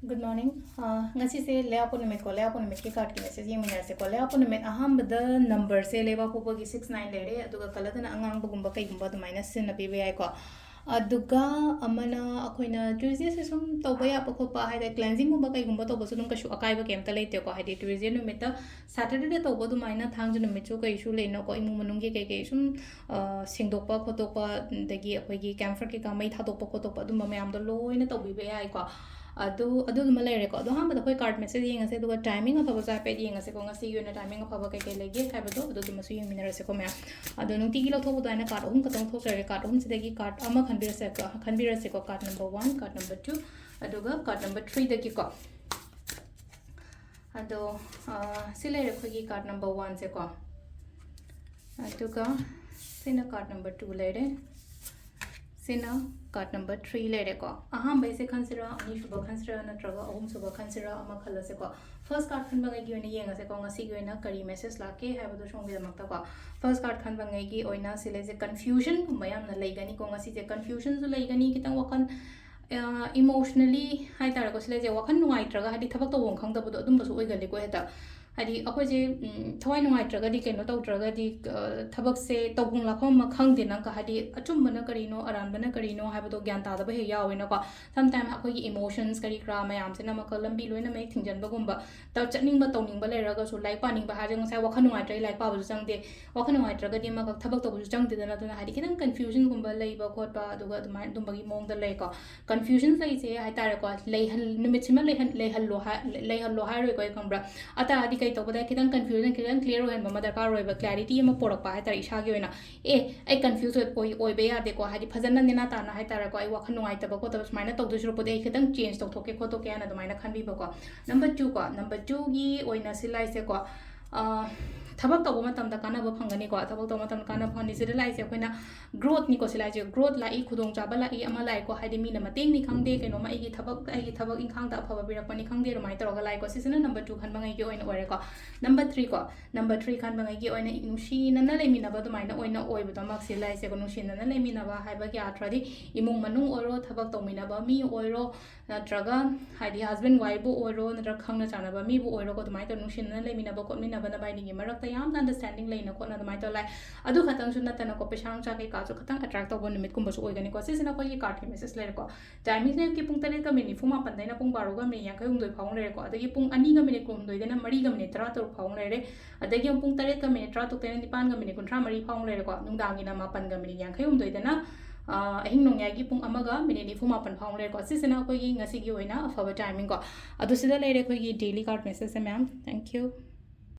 Good morning. Ngasi se layout numit ko layout numit ki card ki message ye minute se ko layout numit aham bada number se leba pupa ki 69 lere aduga kala dana angang bagumba kai gumba du minus sin na pibe ai ko aduga amana akoina Tuesday se sum toba ya pa ko pa haida cleansing gumba kai gumba toba su dum kashu akai ba kem ta leite ko haida Tuesday numit ta Saturday de toba du minus thang ju numit chu kai shu le no ko imu manung ki kai sum singdokpa khotokpa dagi akoi ki camphor ki ka mai thadokpa khotokpa dum mayam do loina tobi be ai ko adu malay record do hamba koi card message yeng ase do timing of aba pet yeng ase ko ngasi yuna timing of aba kai lege haba do adu masu yeng minare se ko me adu nungti gilo thobu dana card hum katong thok sare card hum sidagi card ama khanbira se ko card number 1 card number 2 aduga card number 3 dagi ko adu sile re khoi card number 1 se ko aduga sina card number 2 lere sina card number 3 lere ko aham bai se khansira ani shuba khansira natraga ahum suba khansira ama khala se ko first card khan bangai gi oina yenga se ko ngasi gi oina kari message la ke ha bado shong gi damakta ko first card khan bangai gi oina sile je confusion kum mayam na leigani ko ngasi je confusion su leigani kitang wakan emotionally hai tar ko sile je wakan nuai traga hadi thabak to wong khang da bado adum basu oigali ko heta hadi akoi je thawai nuai traga di keno taw traga di thabak se tawgung la khom ma khang de nang ka hadi achum bana kari no aran bana kari no ha bado gyan ta da ba he yaw ina ko sometime akoi gi emotions kari kra mayam se na ma ka lambi loina mai thingjan ba gumba taw chatning ba tawning ba leraga su like paning ba ha jang sai wakhan nuai trai like pa bu jang de wakhan nuai traga di ma ka thabak to bu jang de na duna hadi kinang confusion gumba lei ba khot ba aduga adumai dum ba gi mong da lei ko confusion lai se hai tar ko lei hal numit sima lei hal lo ha roi ko kambra ata adi kai to bada kitang confusion kitang clear hoen ba madar ka roi ba clarity ma porak pa hai tar isha gi oina ai confuse oi be ya de ko hadi phajana nina ta na hai tar ko ai wakhan nuai ta ba ko ta smaina to du shuru pode kitang change to thoke ko to ke na dumaina khanbi ba ko number 2 gi oina silai se ko thabak to ma tam da kana ba phangani ko thabak to ma tam kana phani se lai se koina growth ni ko silai je growth lai khudong cha ba lai ama lai ko hadi mi na mateng ni khangde ke no ma igi thabak in khang ta phaba birak pani khangde ro mai to ga lai ko sisina number 2 khan bangai gi oina ore ko number 3 khan bangai gi oina nushi na na lemi na ba du mai na oina oi ba to mak silai se ko nushi na na lemi na ba hai ba kya atradi imung manung oro thabak to mi na ba mi oiro natraga hadi husband wife bu oiro natra khangna chana ba mi bu oiro ko du mai to nushi na lemi na ba ko mi na ba na bai ni marak ta yam understanding leina ko na du mai to lai adu khatang su na ta na ko pesang cha kai ka chu khatang attract to bon nimit kum ba su oi gani ko sisina ko gi card ki message le ko timing ne ki pung tane ka mini fuma pan dai na pung baro ga mi yang kai ung doi phawng le ko adagi pung ani ga mini kum doi dena mari ga mini tra to phawng le re adagi pung tare ka mini tra to tane dipan ga mini kun tra mari phawng le ko nung dang gi na ma pan ga mini yang kai ung doi dena ahing nong yagi pung amaga mini ni fuma pan phawng le ko sisina ko gi ngasi gi oina afaba timing ko adu sida le re ko gi daily card message ma'am thank you